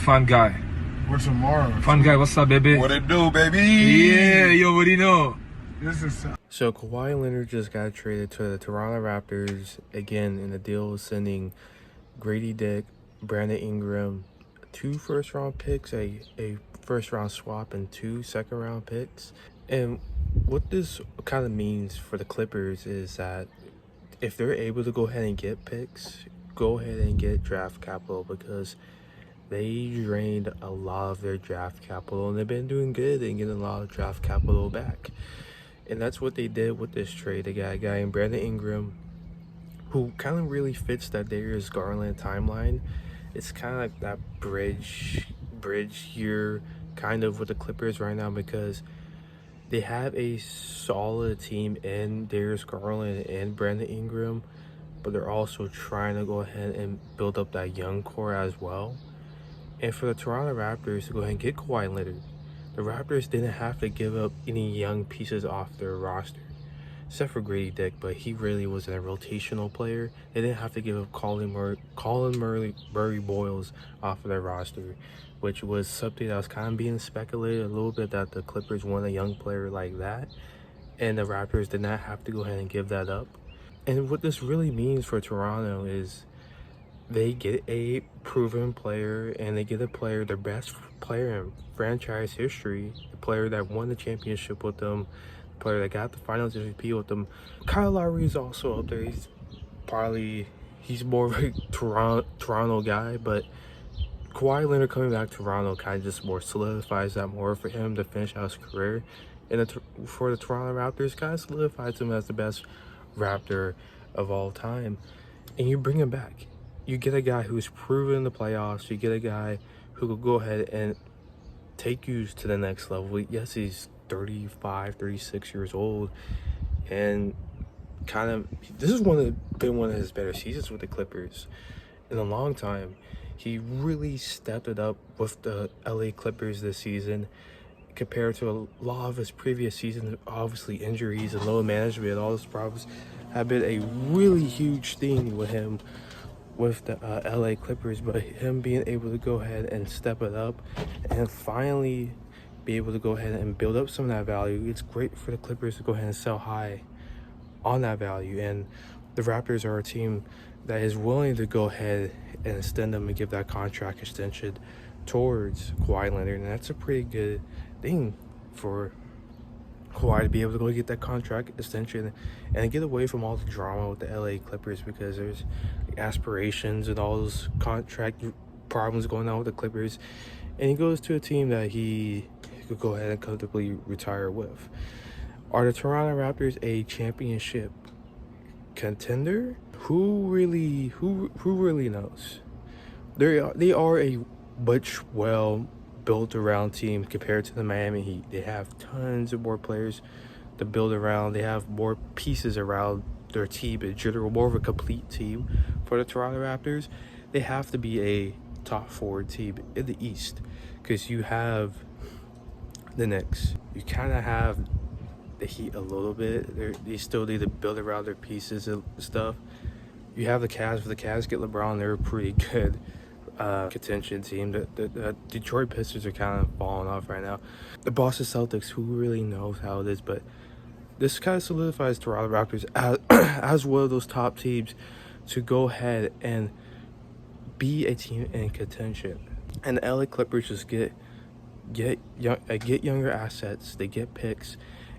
Fun guy. What's tomorrow? Fun guy, what's up, baby? What it do, baby? Yeah, you already know. This is So Kawhi Leonard just got traded to the Toronto Raptors again in the deal sending Grady Dick, Brandon Ingram, 2 first-round picks, a first-round swap, and 2 second-round picks. And what this kind of means for the Clippers is that if they're able to go ahead and get picks, go ahead and get draft capital, because they drained a lot of their draft capital and they've been doing good and getting a lot of draft capital back. And that's what they did with this trade. They got a guy in Brandon Ingram who kind of really fits that Darius Garland timeline. It's kind of like that bridge here kind of with the Clippers right now, because they have a solid team in Darius Garland and Brandon Ingram, but they're also trying to go ahead and build up that young core as well. And for the Toronto Raptors to go ahead and get Kawhi Leonard, the Raptors didn't have to give up any young pieces off their roster, except for Grady Dick, but he really wasn't a rotational player. They didn't have to give up Colin Murray Boyles off of their roster, which was something that was kind of being speculated a little bit, that the Clippers want a young player like that, and the Raptors did not have to go ahead and give that up. And what this really means for Toronto is they get a proven player, and they get a player, their best player in franchise history, the player that won the championship with them, the player that got the Finals MVP with them. Kyle Lowry is also up there. He's more of a Toronto guy, but Kawhi Leonard coming back to Toronto kind of just more solidifies that more for him to finish out his career. And for the Toronto Raptors, kind of solidifies him as the best Raptor of all time. And you bring him back. You get a guy who's proven in the playoffs. You get a guy who will go ahead and take you to the next level. Yes, he's 35, 36 years old. And this has been one of his better seasons with the Clippers in a long time. He really stepped it up with the LA Clippers this season compared to a lot of his previous seasons. Obviously, injuries and low management and all those problems have been a really huge thing with him with the LA Clippers, but him being able to go ahead and step it up and finally be able to go ahead and build up some of that value, it's great for the Clippers to go ahead and sell high on that value. And the Raptors are a team that is willing to go ahead and extend them and give that contract extension towards Kawhi Leonard, and that's a pretty good thing for Kawhi to be able to go get that contract extension and get away from all the drama with the LA Clippers, because there's aspirations and all those contract problems going on with the Clippers, and he goes to a team that he could go ahead and comfortably retire with. Are the Toronto Raptors a championship contender? Who really knows? They are a much built around team compared to the Miami Heat. They have tons of more players to build around. They have more pieces around their team in general, more of a complete team. For the Toronto Raptors, they have to be a top 4 team in the East, because you have the Knicks, you kind of have the Heat a little bit. They still need to build around their pieces and stuff. You have the Cavs. If the Cavs get LeBron, they're a pretty good contention team. The Detroit Pistons are kind of falling off right now. The Boston Celtics, who really knows how it is, but this kind of solidifies Toronto Raptors as one of those top teams to go ahead and be a team in contention. And the LA Clippers just get younger assets. They get picks,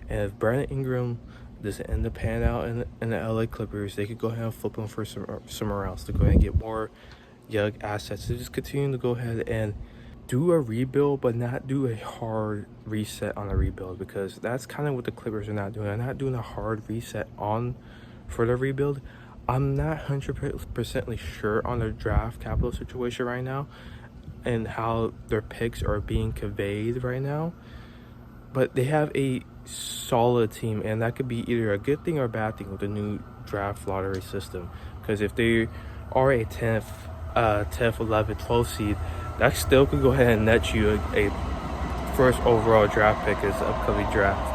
and if Brandon Ingram doesn't end up panning out in the LA Clippers, they could go ahead and flip them for somewhere else to go ahead and get more young assets. To just continue to go ahead and do a rebuild, but not do a hard reset on a rebuild, because that's kind of what the Clippers are not doing. They're not doing a hard reset for the rebuild. I'm not 100% sure on their draft capital situation right now and how their picks are being conveyed right now, but they have a solid team, and that could be either a good thing or a bad thing with the new draft lottery system, because if they are a 10th, 11th, 12th seed, that still could go ahead and net you a first overall draft pick as the upcoming draft.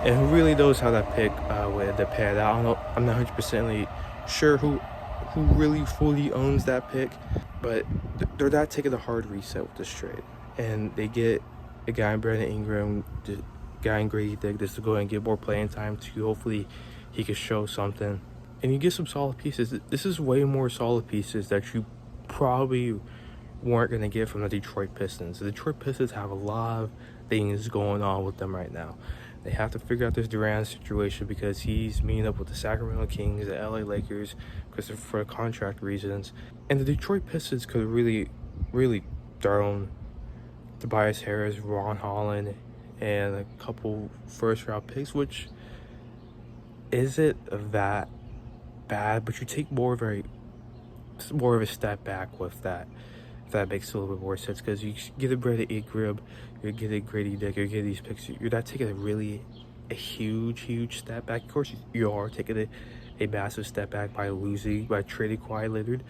And who really knows how that pick would end up pan out? I'm not 100% sure who who really fully owns that pick, but they're not taking a hard reset with this trade. And they get a guy in Brandon Ingram, the guy in Grady Dick, just to go and get more playing time to hopefully he could show something. And you get some solid pieces. This is way more solid pieces that you probably weren't going to get from the Detroit Pistons. The Detroit Pistons have a lot of things going on with them right now. They have to figure out this Durant situation because he's meeting up with the Sacramento Kings, the LA Lakers, because for contract reasons. And the Detroit Pistons could really thrown Tobias Harris, Ron Holland, and a couple first-round picks, which isn't that bad, but you take more of a step back with that. If that makes a little bit more sense, because you get a Brandon Ingram, you're getting Grady Dick, you're getting these picks. You're not taking a huge step back. Of course, you are taking a massive step back by trading Kawhi Leonard,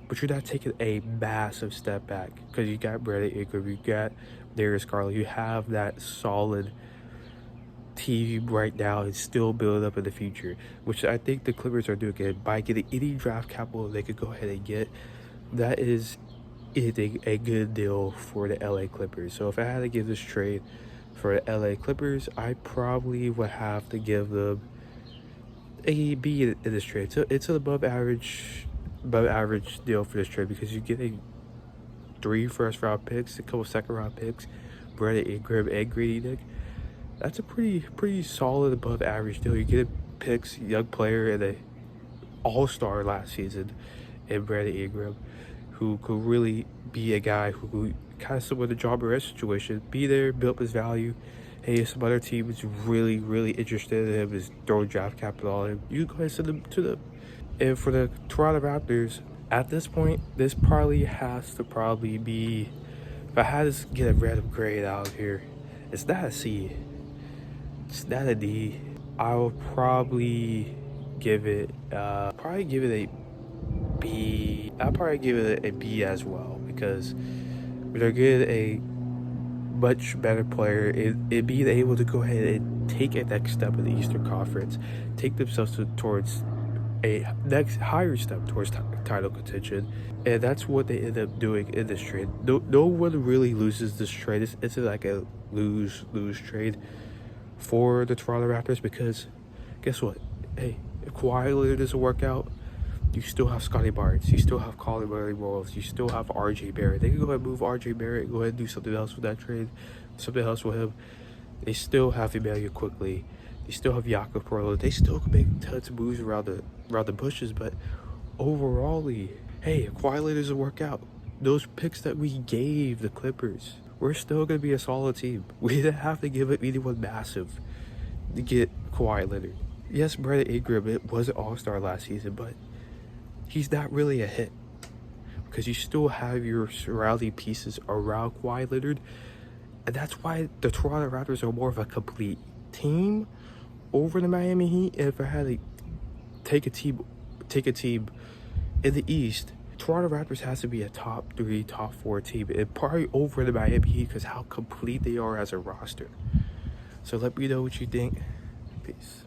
but you're not taking a massive step back because you got Brandon Ingram, you got Darius Garland. You have that solid team right now and still build up in the future, which I think the Clippers are doing it by getting any draft capital they could go ahead and get. That is a good deal for the LA Clippers. So if I had to give this trade for the LA Clippers, I probably would have to give them a B in this trade. So it's an above average deal for this trade because you get 3 first-round picks, a couple second-round picks, Brandon Ingram and Grady Dick. That's a pretty solid above average deal. You get picks, young player, and a all-star last season in Brandon Ingram, who could really be a guy who kind of similar to John Morant's situation, be there, build up his value. Hey, if some other team is really interested in him, is throwing draft capital on him, you go ahead and send him to them. And for the Toronto Raptors, at this point, this has to be, if I had to get a random grade out here, it's not a C, it's not a D. I will probably give it a B. I'll probably give it a B as well because they're getting a much better player. It being able to go ahead and take a next step in the Eastern Conference, take themselves towards a next higher step towards title contention, and that's what they end up doing in this trade. No one really loses this trade. It's like a lose trade for the Toronto Raptors because guess what? Hey, if Kawhi Leonard doesn't work out, you still have Scotty Barnes, you still have Colin Murray-Morales, you still have RJ Barrett. They can go ahead and move RJ Barrett, go ahead and do something else with that trade, something else with him. They still have Emmanuel quickly. They still have Jakob Perlo. They still can make tons of moves around the bushes, but overall, hey, if Kawhi Leonard doesn't work out, those picks that we gave the Clippers, we're still going to be a solid team. We didn't have to give up anyone massive to get Kawhi Leonard. Yes, Brandon Ingram, it was an all-star last season, but he's not really a hit because you still have your surrounding pieces around Kawhi Leonard, and that's why the Toronto Raptors are more of a complete team over the Miami Heat. And if I had to take a team in the East, Toronto Raptors has to be a top 3, top 4 team, and probably over the Miami Heat because how complete they are as a roster. So let me know what you think. Peace.